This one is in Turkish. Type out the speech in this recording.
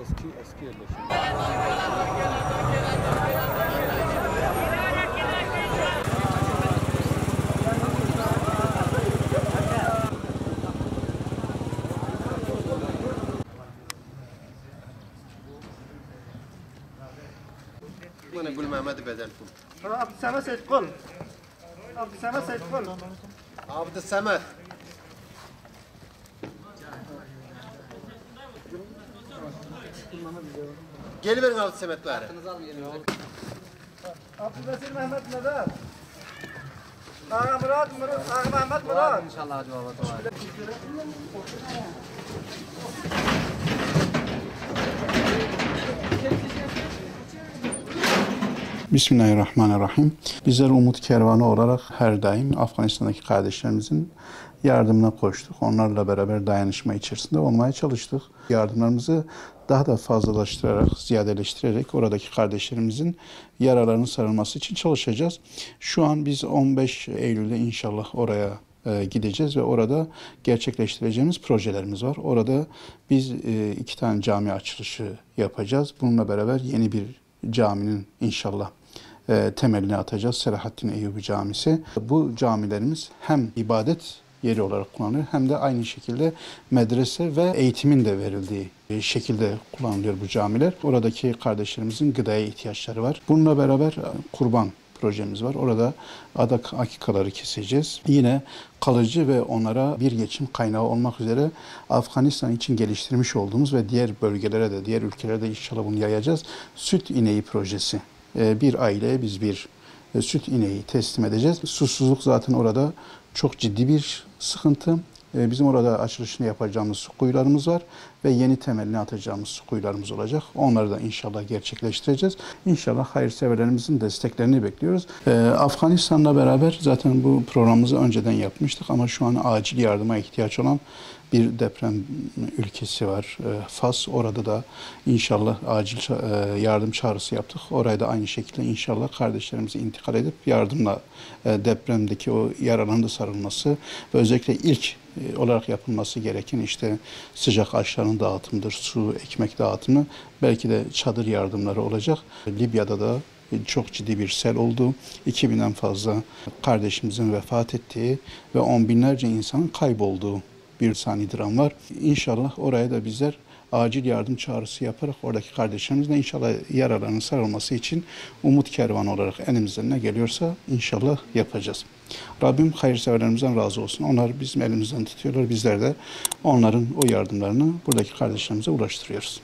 Eski yerleşim. وانا اقول محمد بدلكم عبد السمد سيد قل عبد السمد سيد قل عبد السمد Geliverin Abdü Semet bari. Abdülbasir Mehmet Mehmet Ağa Murat Ağa Mehmet Murat İnşallah cevabı var. Bismillahirrahmanirrahim. Bizler Umut Kervanı olarak her daim Afganistan'daki kardeşlerimizin yardımına koştuk. Onlarla beraber dayanışma içerisinde olmaya çalıştık. Yardımlarımızı daha da fazlalaştırarak, ziyadeleştirerek oradaki kardeşlerimizin yaralarının sarılması için çalışacağız. Şu an biz 15 Eylül'de inşallah oraya gideceğiz ve orada gerçekleştireceğimiz projelerimiz var. Orada biz 2 tane cami açılışı yapacağız. Bununla beraber yeni bir caminin inşallah temelini atacağız. Selahaddin Eyyubi Camisi. Bu camilerimiz hem ibadet yeri olarak kullanılıyor hem de aynı şekilde medrese ve eğitimin de verildiği şekilde kullanılıyor bu camiler. Oradaki kardeşlerimizin gıdaya ihtiyaçları var. Bununla beraber kurban projemiz var. Orada adak akikaları keseceğiz. Yine kalıcı ve onlara bir geçim kaynağı olmak üzere Afganistan için geliştirmiş olduğumuz ve diğer bölgelere de, diğer ülkelere de inşallah bunu yayacağız. Süt ineği projesi. Bir aileye biz bir süt ineği teslim edeceğiz. Susuzluk zaten orada çok ciddi bir sıkıntı. Bizim orada açılışını yapacağımız su kuyularımız var ve yeni temelini atacağımız su kuyularımız olacak. Onları da inşallah gerçekleştireceğiz. İnşallah hayırseverlerimizin desteklerini bekliyoruz. Afganistan'la beraber zaten bu programımızı önceden yapmıştık ama şu an acil yardıma ihtiyaç olan bir deprem ülkesi var. Fas. Orada da inşallah acil yardım çağrısı yaptık. Oraya da aynı şekilde inşallah kardeşlerimizi intikal edip yardımla depremdeki o yaraların da sarılması ve özellikle ilk olarak yapılması gereken işte sıcak aşıların dağıtımıdır, su, ekmek dağıtımı, belki de çadır yardımları olacak. Libya'da da çok ciddi bir sel oldu. 2000'den fazla kardeşimizin vefat ettiği ve on binlerce insanın kaybolduğu bir sani dram var. İnşallah oraya da bizler acil yardım çağrısı yaparak oradaki kardeşlerimizle inşallah yaralarının sarılması için Umut Kervanı olarak elimizden ne geliyorsa inşallah yapacağız. Rabbim hayırseverlerimizden razı olsun. Onlar bizim elimizden tutuyorlar. Bizler de onların o yardımlarını buradaki kardeşlerimize ulaştırıyoruz.